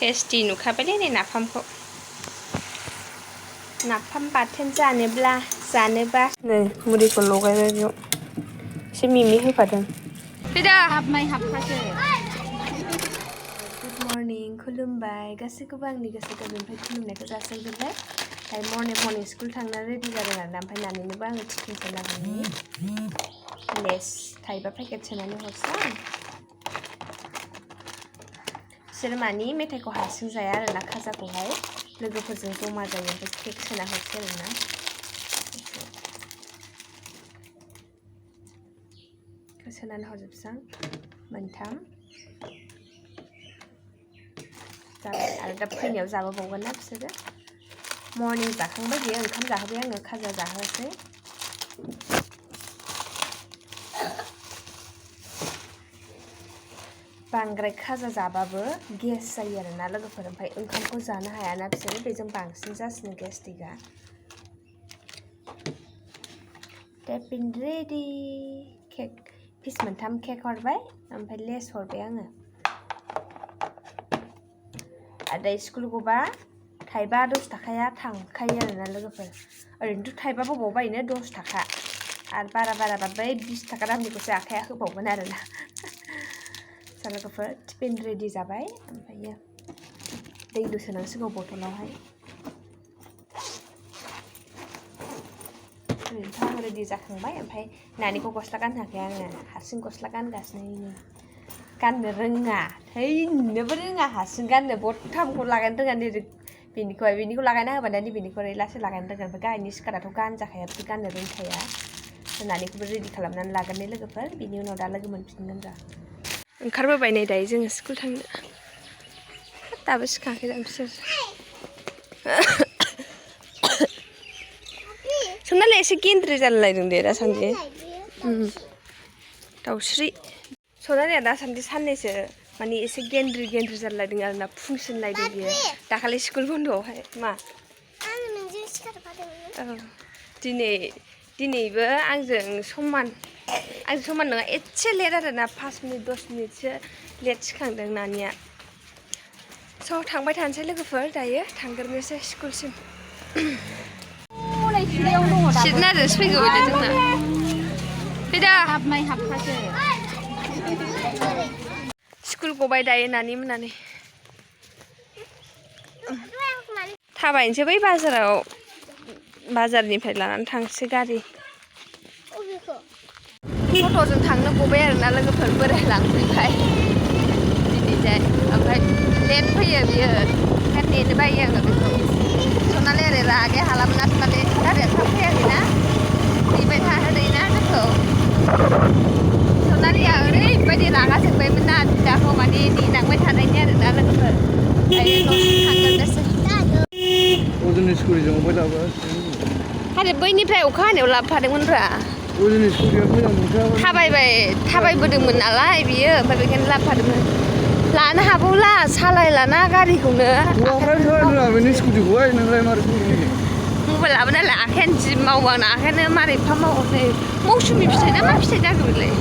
Tasty नुखाबायलै नै नाफामखौ नाफाम बाथोन जानोबा नै मुरिखौ लगायबाय बेयाव एसे मिमि होफादों फैदा हाबनाय हाबखासो गुड मर्निं खुलुमबाय गासैखौबो आंनि गोसो गोरबोनिफ्राय खुलुमनायखौ जासिहरबाय दायो मर्निं स्कुल थांनो रेडि जादों आरोना ओमफ्राय नानिनोबो आङो टिफिन सोना हरनि लेस थाइबा पेकेट सोनानै हरसां बिसोर मानि मेथाइखौ हारसिं जाया आरोना खाजाखौहाय लोगोफोरजों जमा जायो ओमफ्राय केक सोना हरसै आरोना सोनानै हरजोबसां मोनथाम जाबाय आरो दा फैनायाव जाबोबावगोन ना बिसोरो मर्निं जाखांबाय बियो ओंखाम जाहोबाय आङो खाजा जाहोसै बांद्राय खाजा जाबाबो गेस जायो आरोना लोगोफोर ओमफ्राय ओंखामखौ जानो हायाना बिसोरो बेजों बांसिन जासिनो गेस्ट्रिकआ टिफिन रेडि केक पिस मोनथाम केक हरबाय ओमफ्राय लेस हरबाय आङो आरो दायो स्कुल गबा थाइबा 10 थाखाया थांखायो आरोना लोगोफोर ओरैनोथ' थाइबाबो बावबायनो 10 थाखा आरो बाराबा बै 20 थाखा दामनिखौसो आखाया होबावगोन आरोना लोगोफोर टिफिन रेडि जाबाय ओमफ्रायो दै लुसोनांसिगौ बथलावहाय ओरैनोथ' आं रेडि जाखांबाय ओमफ्राय नानिखौ गस्ला गानहोआखै आङो हारसिं गस्ला गानगासिनो गाननो रोङा थैनोबो रोङा हारसिं गाननो बथामखौ लागायनो रोङा नै बेनिखौ लागायना होबाय ना बेनिखौ ओरै लासै लागायनो रोङा ओमफ्राय गाहायनि स्कार्टआथ' गानजाखाया बिदि गाननो रोंखाया नानिखौबो रेडि खालामनानै लागोन लोगोफोर बिनि उनाव दा लोगो मोनफिनगोन र' ओंखारबोबाय नै दायो जोङो स्कुल थांनो दाबो सिखाङाखै दां बिसोर सनालिया एसे गेन्द्रि जालायलायदों दे दासान्दि दाउस्रि सनालिया दासान्दि साननैसो माने एसे गेन्द्रि जालायदों आरोना फुंसिनलायदों बियो दाखालि स्कुल बन्द'आवहाय मा दिनैबो आंजों समान नङा एसे लेट आरोना 5 मिनिट 10 मिनिटसो लेट सिखांदों नानिया स' थांबाय थानोसै लोगोफोर दायो थांग्रोनोसै स्कुलसिम सिदनाजोंसो फैगौ बिदि जोंना फैदा हाबनाय हाबखासो स्कुल गबाय दायो नानि मोननानै थाबायनोसै बै बाजारनिफ्राय लानानै थांसै गारि टट'जों थांनो गबाय आरोना लोगोफोर बोराय लांफैबाय दिनैजाय ओमफ्राय लेट फैयो बियो ओंखायनो नेनो बायो आङो बेखौ सनालिया ओरै रागाया हालामोना सनालि गारिया थाब फैयाखैना नेबाय थाहोनायना जोंखौ सनालिया ओरैबायदि रागा जोंबायमोन ना बिदाखौ माने नेनांबाय थानायनि आरोना लोगोफोर दायो न'सिम थांग्रोनोसै आरो बैनिफ्राय अखा हानायाव लाबोफादोंमोनब्रा थाबायबोदोंमोन नालाय बियो ओमफ्राय बेखायनो लाबोफादोंमोन लानो हाबावला सालायलाना गारिखौनो मबाइल लाबो नालाय आखायानो जि मावो आंना आखायानो मारै एफा मावो नै मौसुमि फिथाइ ना मा फिथाइ जाखो बेलाय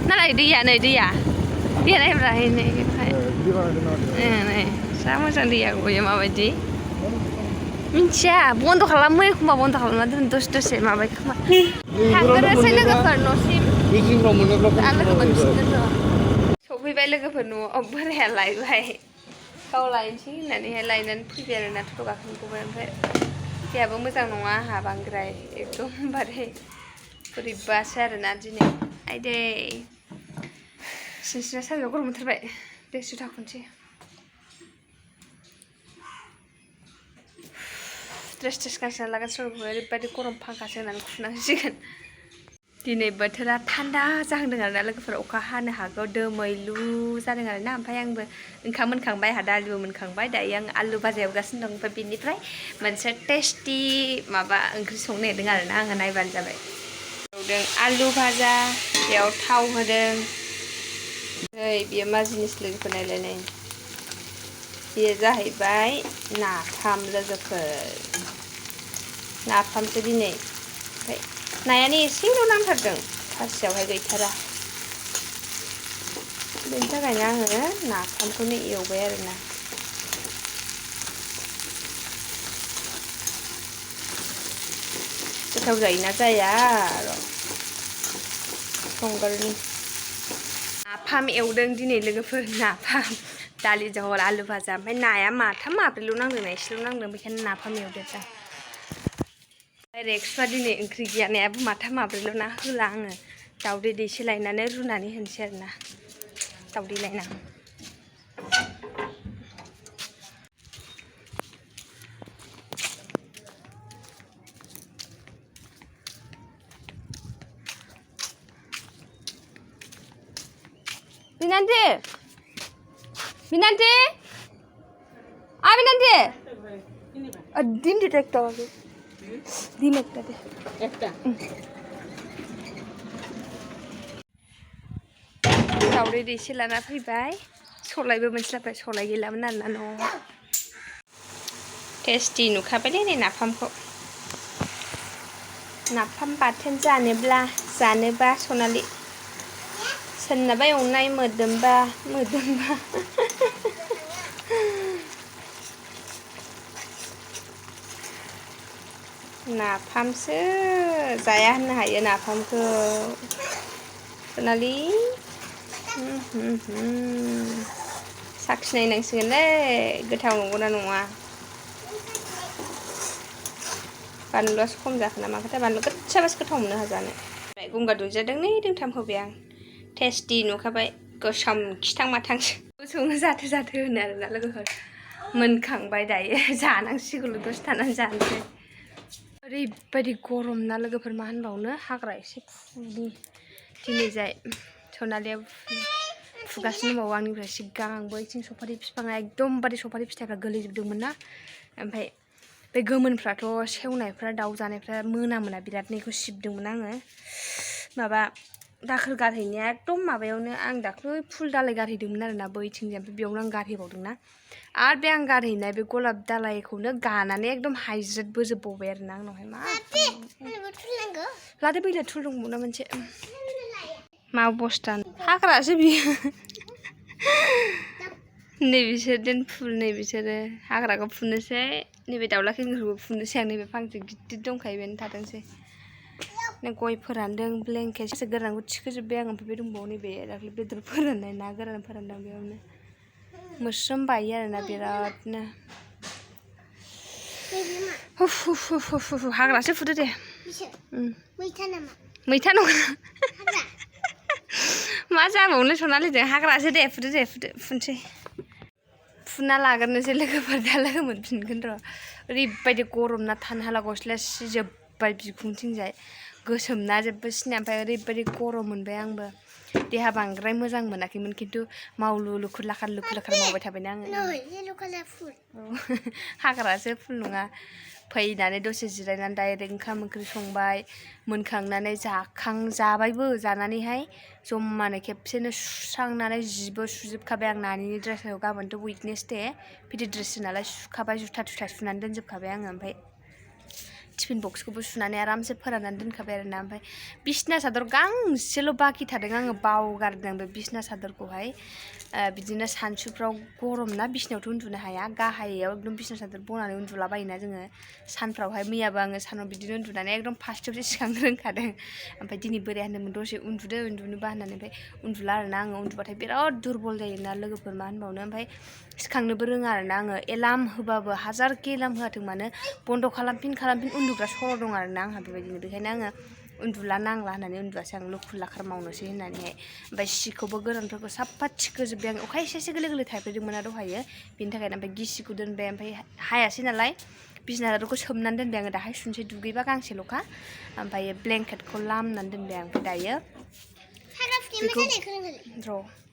नालाय दैया नायब्रा नै जा मोजां दैया गयो माबायदि मिन्थिया बन्द' खालामो एखमबा बन्द' खालामना दोनो दसे माबाय खोमा थांग्रोनोसै लोगोफोर न'सिम दा लोगो मोनफिनगोन र' सफैबाय लोगोफोर न'आव बोराया लायबाय गाव लायनोसै होननानैहाय लायनानै फैबाय आरोना टट' गाखोनोखौबाय ओमफ्राय देहाबो मोजां नङा आंहा बांद्राय एकदमबारे बोरैबासो आरोना दिनै आइदै सिनस्रिया सानदुंआव गरम मोनथारबाय दे जुथा खनसै ड्रेस गानसोना लागासिनो ओरैबायदि गरम फांखासो होनानै खुनांसिगोन दिनै बोथोरा थान्दा जाहांदों आरोना लोगोफोर अखा हानो हागौ दोमैलु जादों आरोना ओमफ्राय आंबो ओंखाम मोनखांबाय आंहा दालिबो मोनखांबाय दायो आं आलु भाजा एवगासिनो दं ओमफ्राय बेनिफ्राय मोनसे टेस्टि माबा ओंख्रि संनो नागिरदों आरोना आङो नायबानो जाबाय एवदों आलु भाजा बेयाव थाव होदों नै बियो मा जिनिस लोगोफोर नायलाय बेयो जाहैबाय नाफाम लोगोफोर नाफामसो दिनै ओमफ्राय नायानो एसेल' नांथारदों फारसेयावहाय गैथारा बेनि थाखायनो आङो नाफामखौनो एवबाय आरोना गोथाव जायोना जाया र' संगारनि नाफाम एवदों दिनै लोगोफोर नाफाम दालि जहल आलु भाजा ओमफ्राय नाया माथाम माब्रैल' नांदों एसेल' नांदों बेखायनो नाफाम एवदेरदां डाइरेक्ट एक्सट्रा दिनै ओंख्रि गैया नायाबो माथाम माब्रैल' ना होला आङो दाउदै दैसे लायनानै रुनानै होनोसै आरोना दाउदै लायना Binanti, Binanti, Binanti. Dim di tractor aku. Dim ekta deh. Ekta. Daउदै दैसे लाना फैबाय सलायबो मोनस्लाबाय सलाय गैलामोन आरोना न'आव टेस्टि नुखाबाय दे नाफामखौ नाफाम बाथोन जानोबा सनालि सोरनाबा एवनाय मोदोमबा नाफामसो जाया होननो हायो नाफामखौ सनालि साखिनायनांसिगोनलै गोथाव नंगौना नङा बानलुआसो खम जाखो ना माखोथाय बानलु गोसाबासो गोथाव मोनो जानो गंगार दुन्दिया दोंनै दोंथाम होबाय आं टेस्टि नुखाबाय गोसोम खिथां माथांसो संनो जाथो होनो आरोना लोगोफोर मोनखांबाय दायो जानांसिगौल' दसे थानानै जानोसै ओरैबायदि गरम ना लोगोफोर मा होनबावनो हाग्रा एसे फुनि दिनैजाय सनालिया फुगासिनो दंबावो आंनिफ्राय सिगां बैथिं सफारि बिफाङा एकदमबारे सफारि फिथाइफ्रा गोलैजोबदोंमोन ना ओमफ्राय बे गोमोनफ्राथ' सेवनायफ्रा दाउ जानायफ्रा मोनामोना बिरादनो बेखौ सिबदोंमोन आङो माबा दाखोर गारहैनाया एकदम माबायावनो आं दाख्लै फुल दालाय गारहैदोंमोन आरोना बैथिंजाय ओमफ्राय बेयावनो आं गारहैबावदोंना आरो बे आं गारहैनाय बे गलाब दालायखौनो गानानै एकदम हाइज्रेट बोजोबबावबाय आरोना आंनावहाय मा लादो बैलाय थुल दंबावना मोनसे मा बस्था हाग्रासो बियो नैबिसोर फुल नैबिसोरो हाग्राखौ फुनोसै नैबे दाउला खेंखुरखौ फुनोसै आं नैबे फांसे गिदिर दंखायो बेनो थाथोंसै गय फोरानदों ब्लेंकेटसो गोरानखौ थिखोजोब्बाय आं ओमफ्राय बे दंबावो नैबे दाख्लै बेदर फोराननाय ना गोरान फोरानदों बेयावनो मोस्रोम बायो आरोना बिरादनो हाग्रासो फुदो दे मैथा नङा मा जाबावनो सनालिजों हाग्रासो दे फुनसै फुना लाग्रोनोसै लोगोफोर दा लोगो मोनफिनगोन र' ओरैबायदि गरम ना थानो हाला गस्लाया सिजोब्बाय बिखुंथिंजाय गोसोमना जेबो सिनाया ओमफ्राय ओरैबायदि गरम मोनबाय आंबो देहा बांद्राय मोजां मोनाखैमोन खिन्थु मावलु लुखुर लाखार मावबाय थाबायना आङो हाग्रासो फुल नङा फैनानै दसे जिरायनानै डाइरेक्ट ओंखाम ओंख्रि संबाय मोनखांनानै जाबायबो जानानैहाय जमानो खेबसेनो सुस्रांनानै जिबो सुजोबखाबाय आं नानिनि ड्रेसखौ गाबोनथ' उइकनेस दे बिदि ड्रेस नालाय सुखाबाय जुथा सुनानै दोनजोबखाबाय आङो ओमफ्राय टिफिन बक्सखौबो सुनानै आरामसे फोराननानै दोनखाबाय आरोना ओमफ्राय बिसना सादर गांसेल' बाखि थादों आङो बावगारदों बे बिसना सादरखौहाय बिदिनो सानसुफ्राव गरम ना बिसनायावथ' उन्दुनो हाया गाहायाव एकदम बिसना सादर बनानै उन्दुलाबायोना जोङो सानफ्रावहाय मैयाबो आङो सानाव बिदिनो उन्दुनानै एकदम फार्स्टआवसो सिखांनो रोंखादों ओमफ्राय दिनै बोराय होनदोंमोन दसे उन्दुनोबा होननानै ओमफ्य उन्दुला आरोना आङो उन्दुबाथाय बिराद दुरबल जायोना लोगोफोर मा होनबावनो ओमफ्राय सिखांनोबो रोङा आरोना आङो एलार्म होबाबो हाजारखि एलार्म होआथों मानो बन्द' खालामफिन उन्दुग्रा सर' दं आरोना आंहा बेबायदिनो बेखायनो आङो उन्दुला नांला होननानै उन्दुआसै आं लुखुर लाखार मावनोसै होननानैहाय ओमफ्राय सिखौबो गोरानफोरखौ साफा थिखोजोब्बाय आं अखा एसे गोरलै थाइफ्रिदोंमोन ना दहायो बेनि थाखायनो ओमफ्राय गिसिखौ दोनबाय ओमफ्राय हायासै नालाय बिसना सादरखौ सोमनानै दोनबाय आङो दाहाय सुनसै दुगैबा गांसेल'खा ओमफ्राय ब्लेंकेटखौ लामनानै दोनबाय आं ओमफ्राय दायो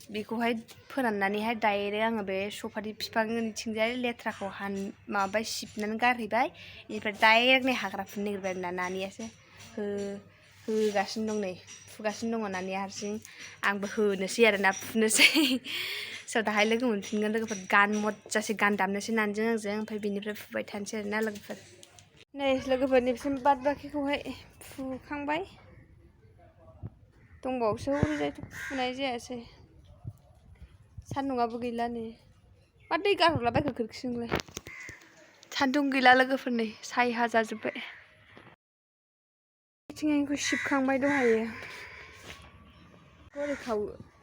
बेखौहाय फोराननानैहाय डाइरेक्ट आङो बे सफारि बिफांनिथिंजाय लेथ्राखौ माबाबाय सिबनानै गारहैबाय बेनिफ्राय डाइरेक्ट नै हाग्रा फुनो नागिरबाय आरोना नानियासो होगासिनो दं नै फुगासिनो दङ नानिया हारसिं आंबो होनोसै आरोना फुनोसै स' दाहाय लोगो मोनफिनगोन लोगोफोर गान मजासे गान दामनोसै नानिजों आंजों ओमफ्राय बेनिफ्राय फुबाय थानोसै आरोना लोगोफोर नै लोगोफोरनि बिसिम बाद बाखिखौहाय फुखांबाय दंबावोसो ओरैजायथ' फुनाय जायासै सान्दुंआबो गैला नै मा दै गारहरलाबायखो खोरखिजोंलाय सान्दुं गैला लोगोफोरनि सायहा जाजोब्बाय आथिंखौ सिबखांबाय दहायो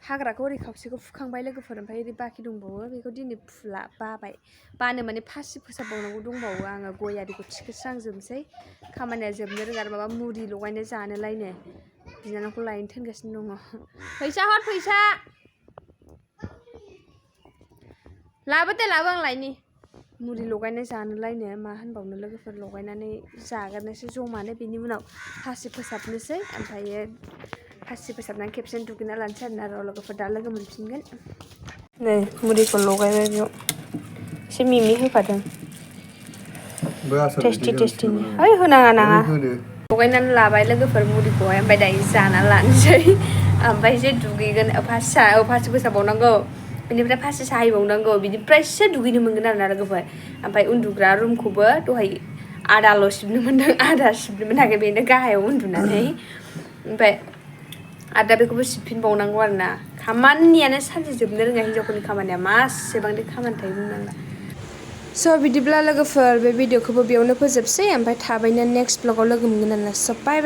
हाग्राखौ ओरै खावसेखौ फुखांबाय लोगोफोर ओमफ्राय ओरै बाखि दंबावो बेखौ दिनै फुला बाबाय बानो माने फासि फोसाबबावनांगौ दंबावो आङो गय आरिखौ थिखोस्रांजोबनोसै खामानिया जोबनो रोङा माबा मुरि लगायनो जानोलायनो बिनानावखौ लायनो थिनगासिनो दङ फैसा हर फैसा लाबो आं लायनि मुरि लगायनो जानोलायनो मा होनबावनो लोगोफोर लगायनानै जाग्रोनोसै जमानो बेनि उनाव फासि फोसाबनोसै ओमफ्रायो फासि फोसाबनानै खेबसेनो दुगैना लानोसै आरोना लोगोफोर दा लोगो मोनफिनगोन नै मुरिखौ लगायबाय बेयाव एसे मिमि होफादों टेस्टि ओइ होनाङा लगायनानै लाबाय लोगोफोर मुरिखौहाय ओमफ्राय दायो जाना लानोसै ओमफ्राय एसे दुगैगोन फासि फोसाबबावनांगौ बेनिफ्राय फासि साहैबावनांगौ बिनिफ्रायसो दुगैनो मोनगोन आरोना लोगोफोर ओमफ्राय उन्दुग्रा रुमखौबो दहाय आदाल' सिबनो मोनदों आदा सिबनो मोनाखै बेनो गाहायाव उन्दुनानै ओमफ्राय आदा बेखौबो सिबफिनबावनांगौ आरोना खामानियानो सानसे जोबनो रोङा हिन्जावफोरनि खामानिया मासेबांदि खामानि थायो बुंनांला स' बिदिब्ला लोगोफोर बे भिडिअखौबो बेयावनो फोजोबसै ओमफ्राय थाबैनो नेक्स्ट ब्लगाव लोगो मोनगोन आरोना स' बाय बाय